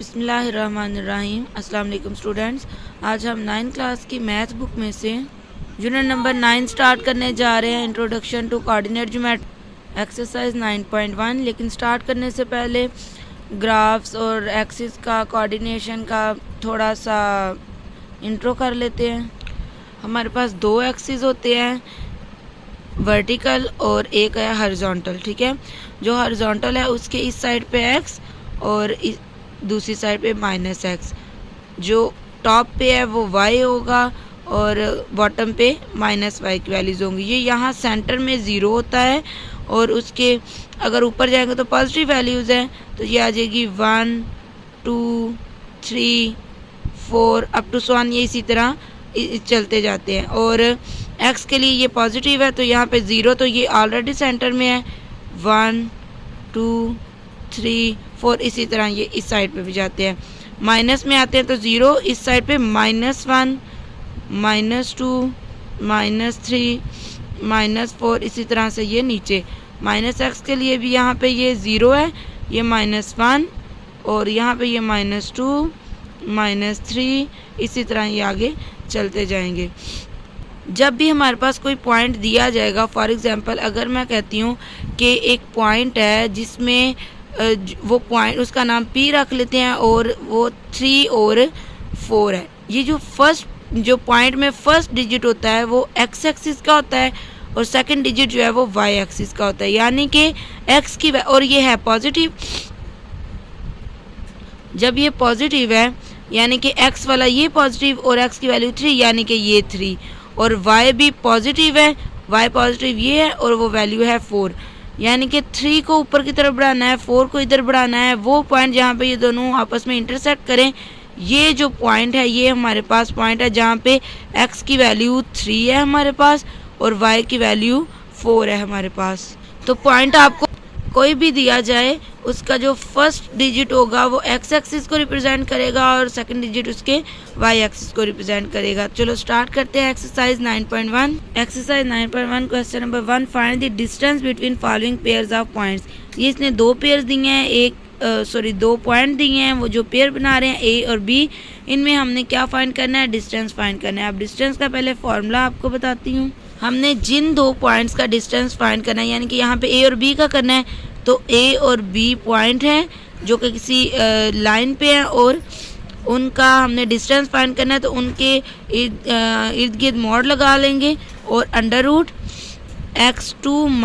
बिस्मिल्लाहिर्रहमानिर्रहीम। अस्सलाम वालेकुम स्टूडेंट्स। आज हम 9th क्लास की मैथ बुक में से यूनिट नंबर 9 स्टार्ट करने जा रहे हैं, introduction to coordinate geometry exercise 9.1। लेकिन स्टार्ट करने से पहले ग्राफ्स और एक्सिस का कोऑर्डिनेशन का थोड़ा सा इंट्रो कर लेते हैं। हमारे पास दो एक्सिस होते हैं, वर्टिकल और एक है हॉरिजॉन्टल। ठीक है, जो हॉरिजॉन्टल है उसके इस साइड पे एक्स और दूसरी साइड पे माइनस एक्स। जो टॉप पे है वो वाई होगा और बॉटम पे माइनस वाई की वैल्यूज़ होंगी। ये यहाँ सेंटर में ज़ीरो होता है और उसके अगर ऊपर जाएंगे तो पॉजिटिव वैल्यूज़ हैं, तो ये आ जाएगी 1 2 3 4 अप टू 1। ये इसी तरह चलते जाते हैं। और एक्स के लिए ये पॉजिटिव है तो यहाँ पे ज़ीरो, तो ये ऑलरेडी सेंटर में है। 1 2 3 4 इसी तरह ये इस साइड पे भी जाते हैं। माइनस में आते हैं तो ज़ीरो, इस साइड पे -1 -2 -3 -4 इसी तरह से ये नीचे। माइनस एक्स के लिए भी यहाँ पे ये ज़ीरो है, ये -1 और यहाँ पे ये -2 -3 इसी तरह ये आगे चलते जाएंगे। जब भी हमारे पास कोई पॉइंट दिया जाएगा, फॉर एग्जांपल अगर मैं कहती हूँ कि एक पॉइंट है जिसमें वो पॉइंट उसका नाम P रख लेते हैं और वो 3 और 4 है। ये जो पॉइंट में फर्स्ट डिजिट होता है वो x एक्सिस का होता है और सेकंड डिजिट जो है वो y एक्सिस का होता है, यानी कि x की और ये है पॉजिटिव। जब ये पॉजिटिव है यानी कि x वाला ये पॉजिटिव और x की वैल्यू 3 यानी कि ये 3, और y भी पॉजिटिव है, y पॉजिटिव ये है और वो वैल्यू है 4, यानी कि 3 को ऊपर की तरफ बढ़ाना है, 4 को इधर बढ़ाना है। वो पॉइंट जहाँ पे ये दोनों आपस में इंटरसेक्ट करें, ये जो पॉइंट है ये हमारे पास पॉइंट है जहाँ पे x की वैल्यू 3 है हमारे पास और y की वैल्यू 4 है हमारे पास। तो पॉइंट आपको कोई भी दिया जाए उसका जो फर्स्ट डिजिट होगा वो x एक्सिस को रिप्रेजेंट करेगा और सेकंड डिजिट उसके y एक्सिस को रिप्रेजेंट करेगा। चलो स्टार्ट करते हैं exercise 9.1। Exercise 9.1 question number 1, find the distance between following pairs of points. ये इसने दो पेयर्स दिए हैं, दो पॉइंट दिए हैं, वो जो पेयर बना रहे हैं A और B, इनमें हमने क्या फाइंड करना है, डिस्टेंस फाइंड करना है। अब डिस्टेंस का पहले फॉर्मूला आपको बताती हूँ। हमने जिन दो पॉइंट्स का डिस्टेंस फाइंड करना है, यानी कि यहाँ पे A और B का करना है, तो A और B पॉइंट हैं जो कि किसी लाइन पे हैं और उनका हमने डिस्टेंस फाइंड करना है, तो उनके इर्द गिर्द मॉड लगा लेंगे और under root x2 -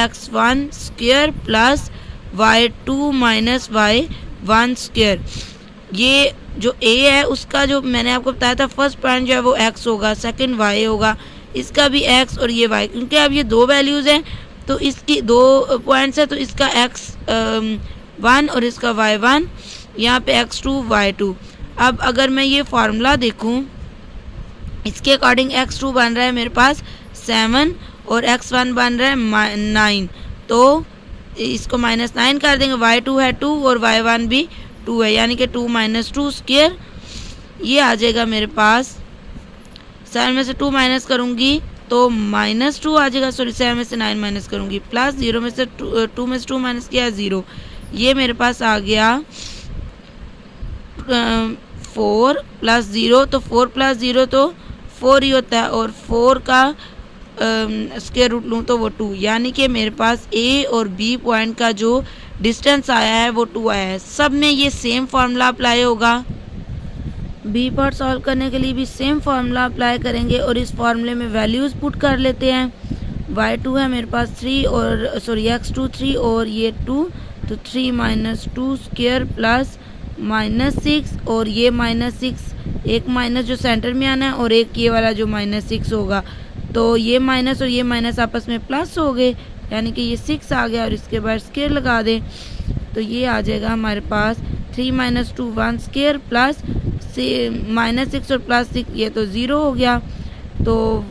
x1 square plus y2 - y1 square. ये जो A है उसका जो मैंने आपको बताया था फर्स्ट पॉइंट जो है वो x होगा, सेकंड y होगा, इसका भी x और ये y, क्योंकि अब ये दो वैल्यूज़ हैं तो इसकी दो पॉइंट्स है तो इसका x1 और इसका y1, यहाँ पे x2 y2। अब अगर मैं ये फार्मूला देखूँ, इसके अकॉर्डिंग x2 बन रहा है मेरे पास 7 और x1 बन रहा है 9, तो इसको -9 कर देंगे। y2 है 2 और y1 भी 2 है, यानी कि 2 - 2 स्क्वायर। ये आ जाएगा मेरे पास, 7 में से 2 माइनस करूँगी तो -2 आ जाएगा, 7 में से 9 माइनस करूँगी प्लस 0 में से 2 में से 2 माइनस किया 0। ये मेरे पास आ गया 4 + 0, तो 4 + 0 तो 4 ही होता है और 4 का स्क्वायर रूट लूँ तो वो 2, यानी कि मेरे पास A और B पॉइंट का जो डिस्टेंस आया है वो 2 आया है। सब में ये सेम फार्मूला अप्लाई होगा। बी पार्ट सॉल्व करने के लिए भी सेम फार्मूला अप्लाई करेंगे और इस फार्मूले में वैल्यूज़ पुट कर लेते हैं। y2 है मेरे पास 3 और x2 3 और ये 2, तो 3 - 2 स्क्वायर प्लस -6 और ये -6, एक माइनस जो सेंटर में आना है और एक ये वाला जो -6 होगा, तो ये माइनस और ये माइनस आपस में प्लस हो गए, यानी कि ये 6 आ गया और इसके बाद स्क्वायर लगा दें तो ये आ जाएगा हमारे पास 3 - 2 1 स्क्वायर प्लस -6 और +6 ये तो 0 हो गया, तो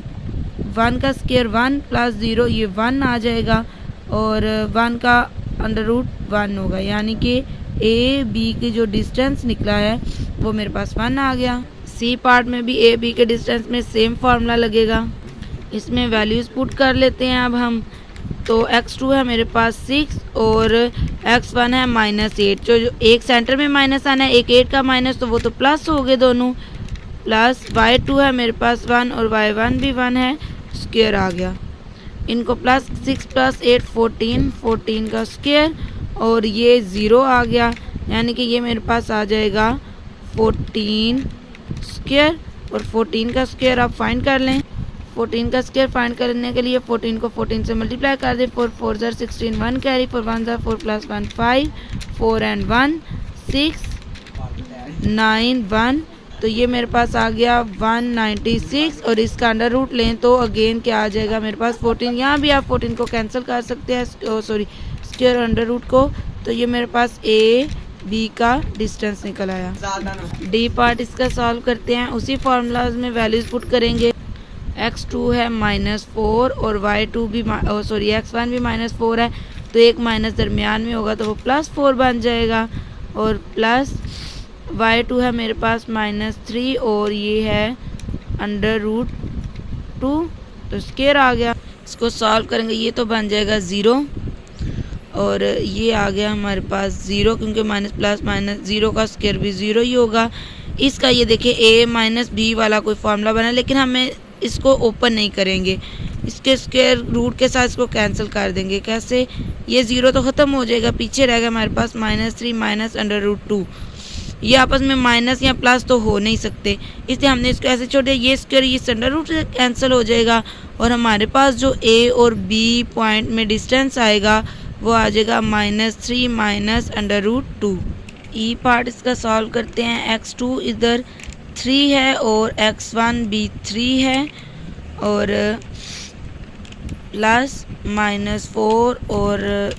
1 का स्क्वायर 1 + 0 ये 1 आ जाएगा और 1 का अंडर रूट 1 होगा, यानी कि A B की जो डिस्टेंस निकला है वो मेरे पास 1 आ गया। C पार्ट में भी A B के डिस्टेंस में सेम फार्मूला लगेगा। इसमें वैल्यूज़ पुट कर लेते हैं अब हम। तो x2 है मेरे पास 6 और x1 है -8। जो एक सेंटर में माइनस आना है, एक 8 का माइनस, तो वो तो प्लस हो गए दोनों। प्लस y2 है मेरे पास 1 और y1 भी 1 है, स्क्वायर आ गया। इनको प्लस 6 + 8 14, 14 का स्क्वायर और ये 0 आ गया, यानी कि ये मेरे पास आ जाएगा 14 स्क्वायर। और 14 का स्क्वायर आप फाइंड कर लें। 14 का स्क्वायर फाइंड करने के लिए 14 को 14 से मल्टीप्लाई कर दें। 4 4 ज़र 16, 1 कैरी, 4 1 ज़र 4 + 1 5, 4 and 1 6 9 1। तो ये मेरे पास आ गया 196 और इसका अंडर रूट लें तो अगेन क्या आ जाएगा मेरे पास 14। यहाँ भी आप 14 को कैंसिल कर सकते हैं, सॉरी स्क्वायर अंडर रूट को। तो ये मेरे पास ए बी का डिस्टेंस निकल आया। डी पार्ट इसका सॉल्व करते हैं। उसी फार्मूलाज में वैल्यूज पुट करेंगे। x2 है -4 और y2 भी सॉरी x1 भी -4 है, तो एक माइनस दरमियान में होगा तो वो +4 बन जाएगा। और प्लस y2 है मेरे पास -3 और ये है √2, तो स्क्वायर आ गया। इसको सॉल्व करेंगे, ये तो बन जाएगा 0 और ये आ गया हमारे पास 0, क्योंकि माइनस प्लस माइनस 0 का स्क्वायर भी 0 ही होगा। इसका ये देखिए a - b वाला कोई फार्मूला बना, लेकिन हमें इसको ओपन नहीं करेंगे, इसके स्क्वायर रूट के साथ इसको कैंसिल कर देंगे। कैसे? ये 0 तो ख़त्म हो जाएगा, पीछे रहेगा हमारे पास -3 - √2। ये आपस में माइनस या प्लस तो हो नहीं सकते, इसलिए हमने इसको ऐसे छोड़ दिया। ये स्क्वायर ये अंडर रूट से कैंसिल हो जाएगा और हमारे पास जो a और b पॉइंट में डिस्टेंस आएगा वो आ जाएगा -3 - √2। ई पार्ट इसका सॉल्व करते हैं। x2 इधर 3 है और x1 भी 3 है और प्लस -4 और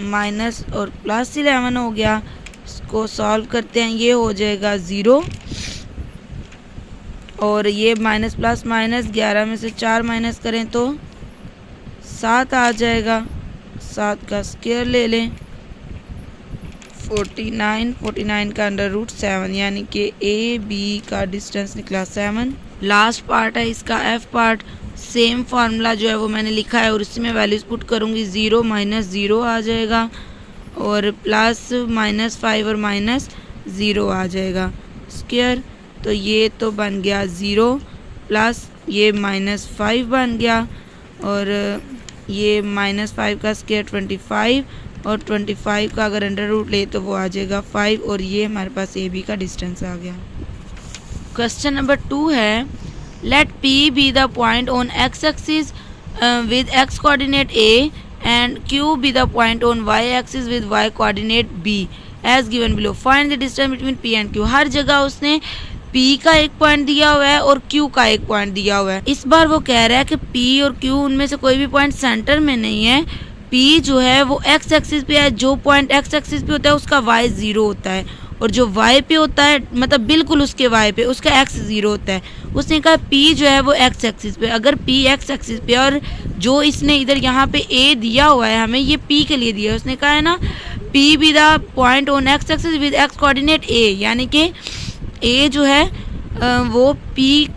माइनस और +11 हो गया। इसको सॉल्व करते हैं, ये हो जाएगा 0 और ये माइनस प्लस माइनस 11 में से 4 माइनस करें तो 7 आ जाएगा। 7 का स्क्वायर ले लें, 49 का √7, यानी कि ए बी का डिस्टेंस निकला 7। लास्ट पार्ट है इसका f पार्ट। सेम फार्मूला जो है वो मैंने लिखा है और इसमें वैल्यूज पुट करूँगी। 0 - 0 आ जाएगा और प्लस -5 और -0 आ जाएगा स्क्वायर। तो ये तो बन गया 0 प्लस ये -5 बन गया और ये -5 का स्क्वायर 25 और 25 का अगर अंडर रूट ले तो वो आ जाएगा 5 और ये हमारे पास ए बी का डिस्टेंस आ गया। क्वेश्चन नंबर 2 है, let P be the point on x axis with x coordinate A and Q be the point on y axis with y coordinate B as given below. Find the distance between P and Q. हर जगह उसने P का एक point दिया हुआ है और Q का एक पॉइंट दिया हुआ है। इस बार वो कह रहा है कि P और Q उनमें से कोई भी पॉइंट सेंटर में नहीं है। P जो है वो x एक्सिस पे है, जो पॉइंट x एक्सिस पे होता है उसका y 0 होता है और जो y पे होता है मतलब बिल्कुल उसके y पे उसका x 0 होता है। उसने कहा P जो है वो x एक्सिस पे, अगर P x एक्सिस पे और जो इसने इधर यहाँ पे A दिया हुआ है हमें, ये P के लिए दिया है। उसने कहा है ना P be the point on x axis with x coordinate A, यानी कि A जो है वो P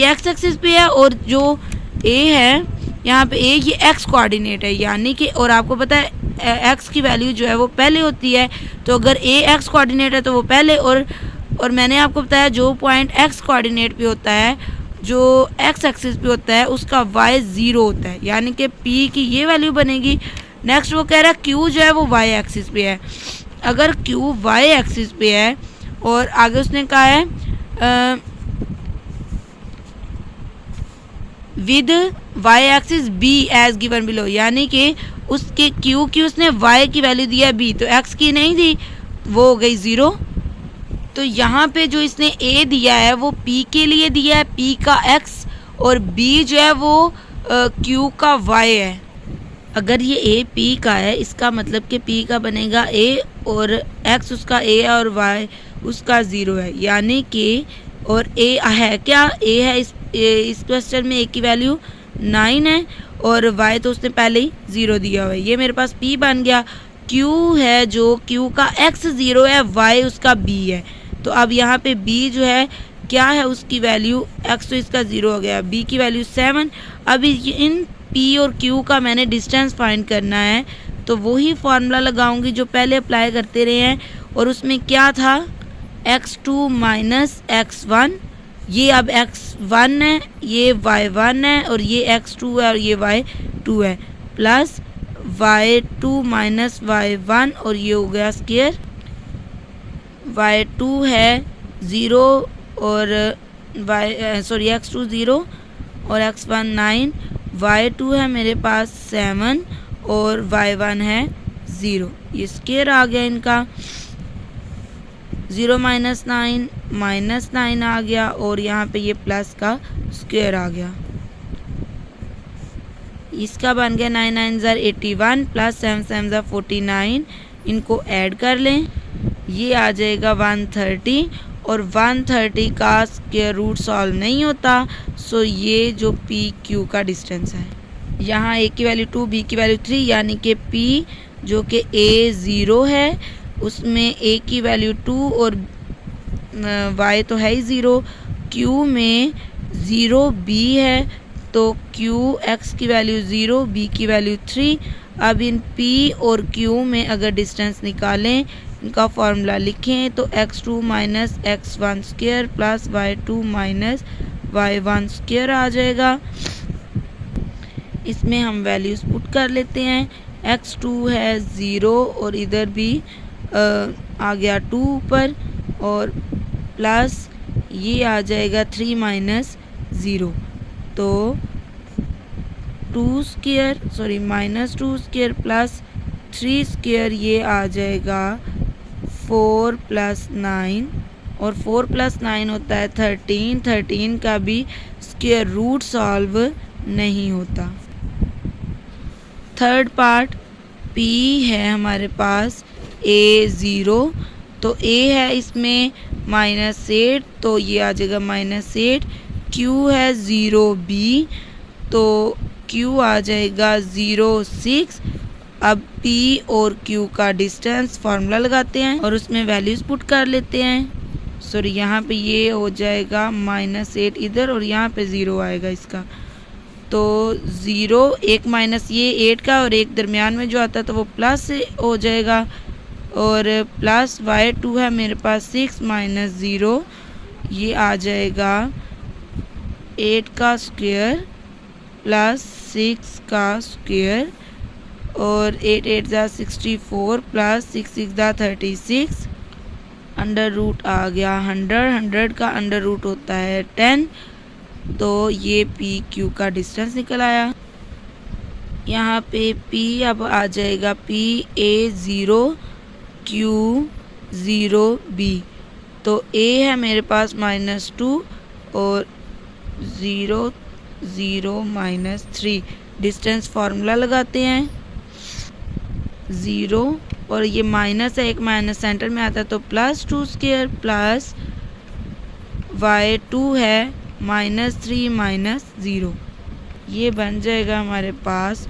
x एक्सिस पे है और जो A है यहाँ पे A ये x कोऑर्डिनेट है, यानी कि और आपको पता है x की वैल्यू जो है वो पहले होती है, तो अगर A x कोऑर्डिनेट है तो वो पहले। और मैंने आपको बताया जो पॉइंट x कोऑर्डिनेट पे होता है, जो x एक्सिस पे होता है उसका y 0 होता है, यानी कि P की ये वैल्यू बनेगी। नेक्स्ट वो कह रहा है Q जो है वो y एक्सिस पे है। अगर Q y एक्सिस पे है और आगे उसने कहा है with y axis b as given below, यानी कि उसके Q की उसने y की वैल्यू दिया b, तो x की नहीं दी, वो हो गई 0। तो यहाँ पे जो इसने a दिया है वो p के लिए दिया है, p का x, और b जो है वो q का y है। अगर ये a p का है इसका मतलब कि p का बनेगा a और x उसका a है और y उसका 0 है, यानी कि और a है क्या, a है इस क्वेश्चन में a की वैल्यू 9 है और y तो उसने पहले ही 0 दिया हुआ है। ये मेरे पास p बन गया। q है जो q का x 0 है, y उसका b है। तो अब यहाँ पे b जो है क्या है, उसकी वैल्यू x तो इसका 0 हो गया, b की वैल्यू 7। अब इन पी और क्यू का मैंने डिस्टेंस फाइंड करना है, तो वही फार्मूला लगाऊंगी जो पहले अप्लाई करते रहे हैं, और उसमें क्या था, x2 माइनस x1, ये अब x1 है, ये y1 है, और ये x2 है और ये y2 है, प्लस y2 माइनस y1, और ये हो गया स्क्वायर, y2 है 0 और x2 0 और x1 9, y2 है मेरे पास 7 और y1 है 0, ये स्क्वायर आ गया इनका, 0 माइनस 9 आ गया, और यहाँ पे ये प्लस का स्क्वायर आ गया, इसका बन गया 9 9 ज़र 81 प्लस 7 7 ज़र 49, इनको ऐड कर लें, ये आ जाएगा 130, और 130 का स्क्वायर रूट सॉल्व नहीं होता, सो ये जो पी क्यू का डिस्टेंस है, यहाँ ए की वैल्यू 2, बी की वैल्यू 3, यानी कि पी जो कि ए 0 है, उसमें ए की वैल्यू 2 और वाई तो है ही 0, क्यू में 0 बी है, तो क्यू एक्स की वैल्यू 0, बी की वैल्यू 3। अब इन पी और क्यू में अगर डिस्टेंस निकालें, इनका फॉर्मूला लिखें, तो x2 minus x1 square plus y2 minus y1 square आ जाएगा। इसमें हम वैल्यूज़ पुट कर लेते हैं, x2 है 0 और इधर भी आ गया 2 ऊपर, और प्लस ये आ जाएगा 3 माइनस 0, तो 2 square minus 2 square plus 3 square, ये आ जाएगा 4 प्लस 9, और 4 प्लस 9 होता है 13, 13 का भी स्क्वायर रूट सॉल्व नहीं होता। थर्ड पार्ट, P है हमारे पास A0, तो A है इसमें -8, तो ये आ जाएगा -8, Q है 0B, तो Q आ जाएगा 0,6। अब P और Q का डिस्टेंस फार्मूला लगाते हैं और उसमें वैल्यूज़ पुट कर लेते हैं। सॉरी, यहाँ पे ये हो जाएगा -8 इधर, और यहाँ पे 0 आएगा इसका, तो 0 एक माइनस ये 8 का और एक दरमियान में जो आता है तो वो प्लस हो जाएगा, और प्लस y2 है मेरे पास 6 माइनस 0, ये आ जाएगा 8 का स्क्वायर प्लस 6 का स्क्वायर, और 8 8 ज़ा 64 प्लस 6 6 ज़ा 36, अंडर रूट आ गया 100, 100 का अंडर रूट होता है 10, तो ये पी क्यू का डिस्टेंस निकल आया। यहाँ पे P अब आ जाएगा PA0 Q0B, तो A है मेरे पास -2 और 0 0 -3, डिस्टेंस फार्मूला लगाते हैं, 0 और ये माइनस है, एक माइनस सेंटर में आता है, तो प्लस 2 स्क्वायर प्लस y2 है -3 -0, ये बन जाएगा हमारे पास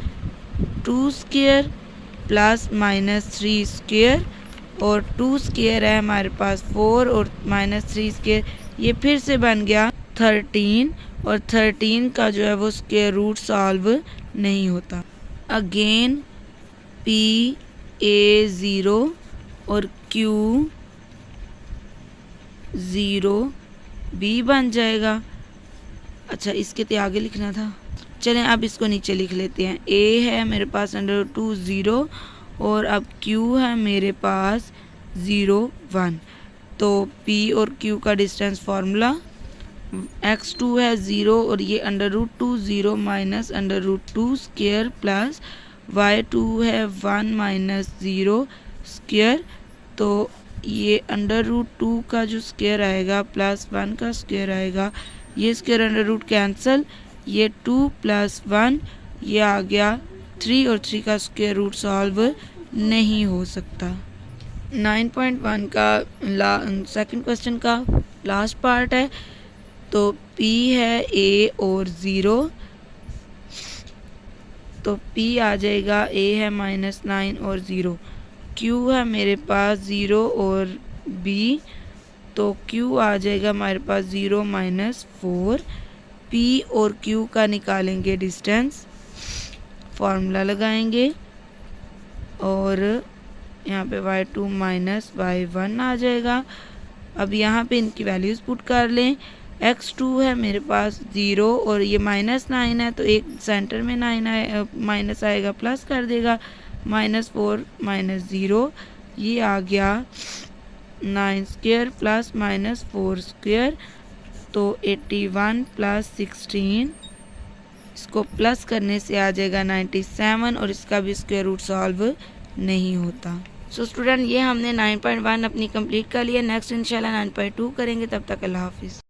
2 स्क्वायर प्लस -3 स्क्वायर, और 2 स्क्वायर है हमारे पास 4 और -3 स्क्वायर, ये फिर से बन गया 13, और 13 का जो है वो स्क्वायर रूट सॉल्व नहीं होता। अगेन PA0 और Q0B बन जाएगा। अच्छा, इसके तो आगे लिखना था, चलें अब इसको नीचे लिख लेते हैं। A है मेरे पास √2 0, और अब Q है मेरे पास 0 1, तो P और Q का डिस्टेंस फार्मूला, x2 है 0 और ये √2 0 माइनस √2 स्क्वायर प्लस y2 है 1 माइनस 0 स्क्वायर, तो ये √2 का जो स्क्वायर आएगा प्लस 1 का स्क्वायर आएगा, ये स्क्वायर अंडर रूट कैंसिल, ये 2 + 1, ये आ गया 3, और 3 का स्क्वायर रूट सॉल्व नहीं हो सकता। 9.1 का सेकंड क्वेश्चन का लास्ट पार्ट है, तो P है A और 0, तो P आ जाएगा, A है -9 और 0, Q है मेरे पास 0 और B, तो Q आ जाएगा हमारे पास 0 - 4, P और Q का निकालेंगे डिस्टेंस, फार्मूला लगाएंगे और यहाँ पे y2 माइनस y1 आ जाएगा। अब यहाँ पे इनकी वैल्यूज़ पुट कर लें। x2 है मेरे पास 0 और ये -9 है तो एक सेंटर में 9 आए माइनस आएगा, प्लस कर देगा -4 -0, ये आ गया 9 स्क्वायर प्लस -4 स्क्वायर, तो 81 प्लस 16, इसको प्लस करने से आ जाएगा 97 और इसका भी स्क्वायर रूट सॉल्व नहीं होता। सो स्टूडेंट ये हमने 9.1 अपनी कंप्लीट कर लिया। नेक्स्ट इंशाल्लाह 9.2 करेंगे। तब तक अल्लाह हाफिज़।